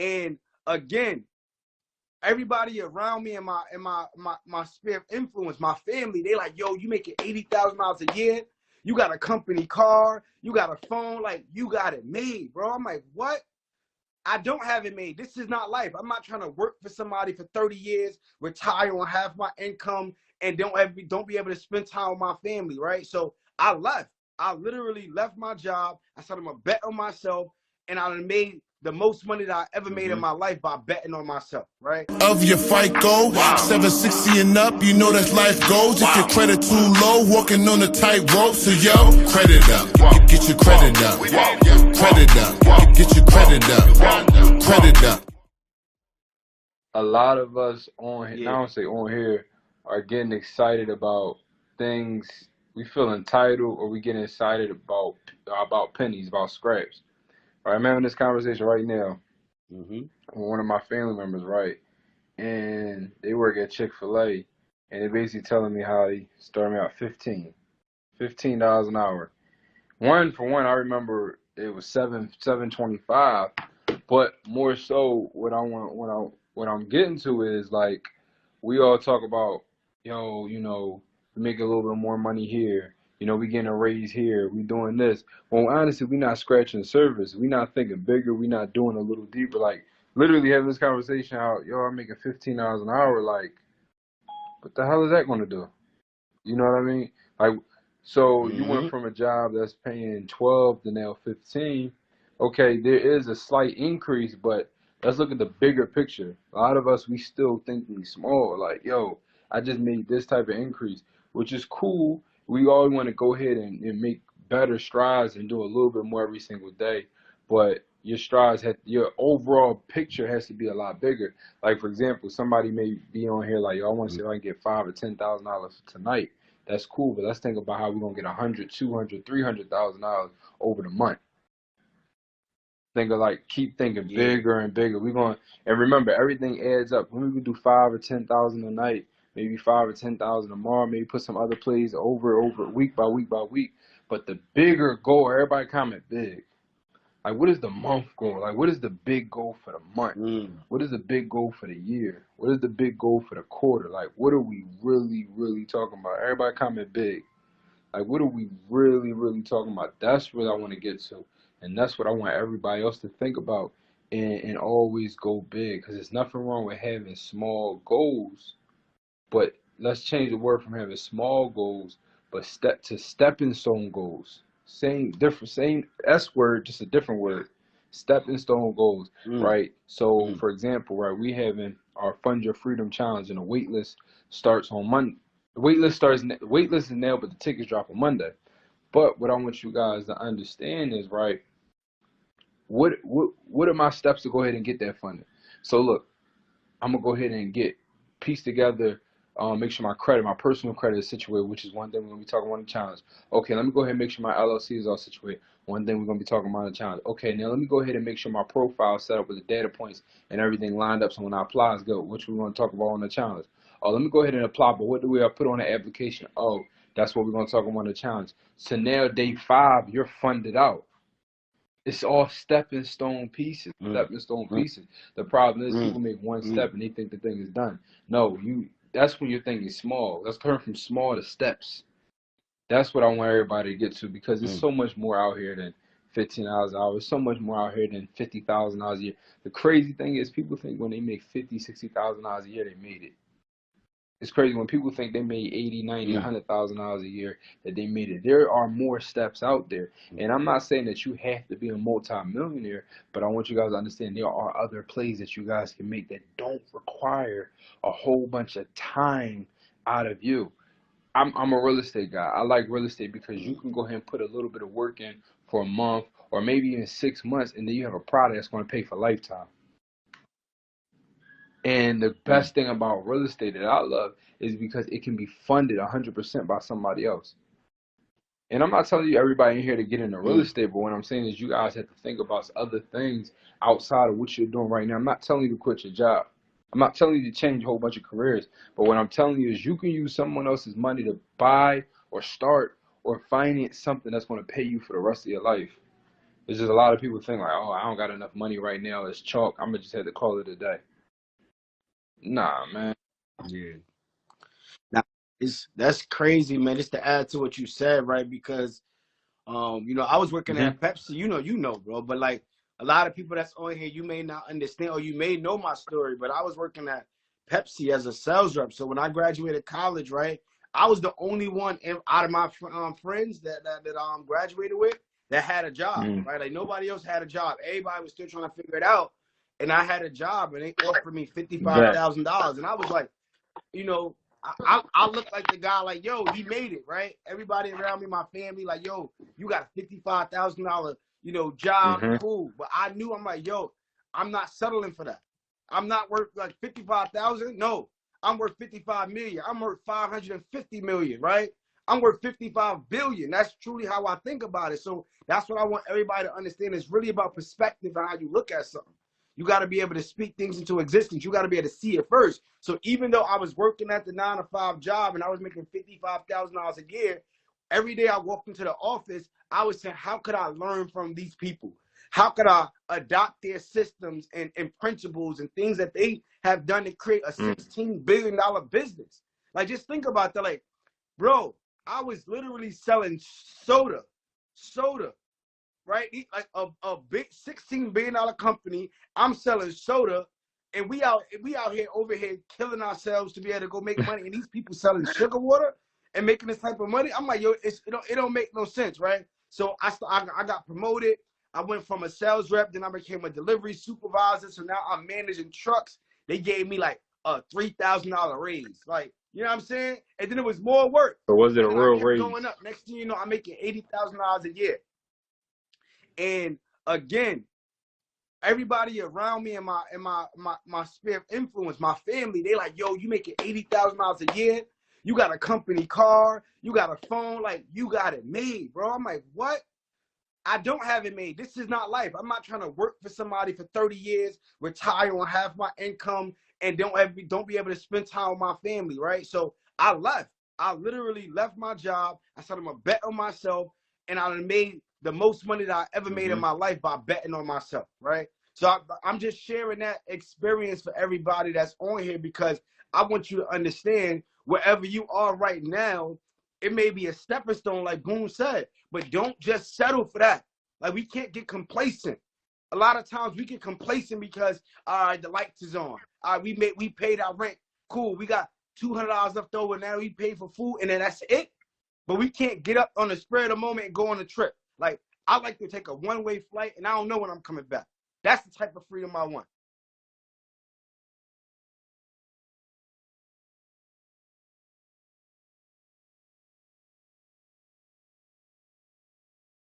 And again, everybody around me and my sphere of influence, my family, they like, yo, you making 80,000 miles a year. You got a company car. You got a phone. Like, you got it made, bro. I'm like, what? I don't have it made. This is not life. I'm not trying to work for somebody for 30 years, retire on half my income, and don't be able to spend time with my family, right? So I left. I literally left my job. I said I'm gonna bet on myself, and I made the most money that I ever made in my life by betting on myself, right? Of your FICO, 760 and up, you know that's life goes. If your credit too low, walking on a tightrope. So yo, credit up, get your credit up, credit up, get your credit up, credit up. A lot of us on here, I don't say on here, are getting excited about things. We feel entitled, or we get excited about pennies, about scraps. Right, I'm having this conversation right now with one of my family members, right? And they work at Chick-fil-A, and they're basically telling me how they started me out $15 an hour. For one, I remember it was $7.25, but more so what I'm getting to is, like, we all talk about, yo, you know, we make a little bit more money here. You know, we getting a raise here. We doing this. Well, honestly, we not scratching the surface. We not thinking bigger. We not doing a little deeper. Like, literally having this conversation out, yo, I'm making $15 an hour. Like, what the hell is that going to do? You know what I mean? Like, so you went from a job that's paying 12 to now 15. Okay, there is a slight increase, but let's look at the bigger picture. A lot of us, we still thinking small. Like, yo, I just made this type of increase, which is cool. We all want to go ahead and make better strides and do a little bit more every single day. But your overall picture has to be a lot bigger. Like, for example, somebody may be on here like, yo, I want to see if I can get $5,000 or $10,000 tonight. That's cool, but let's think about how we're gonna get $100,000, $200,000, $300,000 over the month. Keep thinking bigger and bigger. And remember, everything adds up. When we do 5,000 or 10,000 a night, maybe 5,000 or 10,000 tomorrow, maybe put some other plays over week by week by week. But the bigger goal, everybody comment big. Like, what is the month goal? Like, what is the big goal for the month? What is the big goal for the year? What is the big goal for the quarter? Like, what are we really, really talking about? Everybody comment big. Like, what are we really, really talking about? That's what I want to get to. And that's what I want everybody else to think about and always go big. Because there's nothing wrong with having small goals. But let's change the word from having small goals, but stepping stone goals. Same S word, just a different word. Stepping stone goals, right? So, for example, right, we having our Fund Your Freedom Challenge, and the wait list starts on Monday. The wait list is now, but the tickets drop on Monday. But what I want you guys to understand is, right, what are my steps to go ahead and get that funding? So look, I'm gonna go ahead and piece together. Make sure my personal credit is situated, which is one thing we're going to be talking about in the challenge. Okay, let me go ahead and make sure my LLC is all situated. One thing we're going to be talking about in the challenge. Okay, now let me go ahead and make sure my profile is set up with the data points and everything lined up so when I apply is good, which we're going to talk about on the challenge. Oh, let me go ahead and apply, but what do we put on the application? Oh, that's what we're going to talk about in the challenge. So now day 5, you're funded out. It's all stepping stone pieces. The problem is people make one step and they think the thing is done. No, that's when you're thinking small. Let's turn from small to steps. That's what I want everybody to get to, because there's so much more out here than $15 an hour. There's so much more out here than $50,000 a year. The crazy thing is people think when they make $50,000, $60,000 a year, they made it. It's crazy when people think they made $80,000, $90,000, $100,000 a year that they made it. There are more steps out there. And I'm not saying that you have to be a multi-millionaire, but I want you guys to understand there are other plays that you guys can make that don't require a whole bunch of time out of you. I'm a real estate guy. I like real estate because you can go ahead and put a little bit of work in for a month or maybe even 6 months, and then you have a product that's going to pay for lifetime. And the best thing about real estate that I love is because it can be funded 100% by somebody else. And I'm not telling you everybody in here to get into real estate, but what I'm saying is you guys have to think about other things outside of what you're doing right now. I'm not telling you to quit your job. I'm not telling you to change a whole bunch of careers. But what I'm telling you is you can use someone else's money to buy or start or finance something that's going to pay you for the rest of your life. It's just a lot of people think like, oh, I don't got enough money right now. It's chalk. I'm gonna just have to call it a day. Nah, man. Yeah. Now, that's crazy, man. Just to add to what you said, right? Because you know, I was working Hmm. at Pepsi, you know, bro. But like a lot of people that's on here, you may not understand or you may know my story, but I was working at Pepsi as a sales rep. So when I graduated college, right, I was the only one out of my friends that graduated with that had a job, Mm. right? Like nobody else had a job. Everybody was still trying to figure it out. And I had a job and they offered me Bet. $55,000. And I was like, you know, I look like the guy, like, yo, he made it, right? Everybody around me, my family, like, yo, you got a $55,000, you know, job, Hmm. cool. But I knew, I'm like, yo, I'm not settling for that. I'm not worth like 55,000. No, I'm worth 55 million. I'm worth 550 million, right? I'm worth 55 billion. That's truly how I think about it. So that's what I want everybody to understand. It's really about perspective and how you look at something. You got to be able to speak things into existence. You got to be able to see it first. So even though I was working at the 9 to 5 job and I was making $55,000 a year, every day I walked into the office, I was saying, how could I learn from these people? How could I adopt their systems and principles and things that they have done to create a Mm. $16 billion business? Like, just think about that. Like, bro, I was literally selling soda, right? Like a big $16 billion company. I'm selling soda, and we out here over here killing ourselves to be able to go make money. And these people selling sugar water and making this type of money. I'm like, yo, it don't make no sense, right? So I got promoted. I went from a sales rep, then I became a delivery supervisor. So now I'm managing trucks. They gave me like a $3,000 raise, like, you know what I'm saying? And then it was more work. So was it a And then I real kept going raise? up. Next thing you know, I'm making $80,000 a year. And again, everybody around me and my sphere of influence, my family, they like, yo, you making $80,000 a year. You got a company car. You got a phone. Like, you got it made, bro. I'm like, what? I don't have it made. This is not life. I'm not trying to work for somebody for 30 years, retire on half my income, and don't be able to spend time with my family, right? So I left. I literally left my job. I said I'm gonna bet on myself, and I made the most money that I ever made in Hmm. my life by betting on myself, right? So I'm just sharing that experience for everybody that's on here because I want you to understand wherever you are right now, it may be a stepping stone, like Boone said, but don't just settle for that. Like, we can't get complacent. A lot of times we get complacent because the lights is on. We paid our rent. Cool. We got $200 left over. Now we pay for food, and then that's it. But we can't get up on the spur of the moment and go on a trip. Like, I like to take a one-way flight, and I don't know when I'm coming back. That's the type of freedom I want.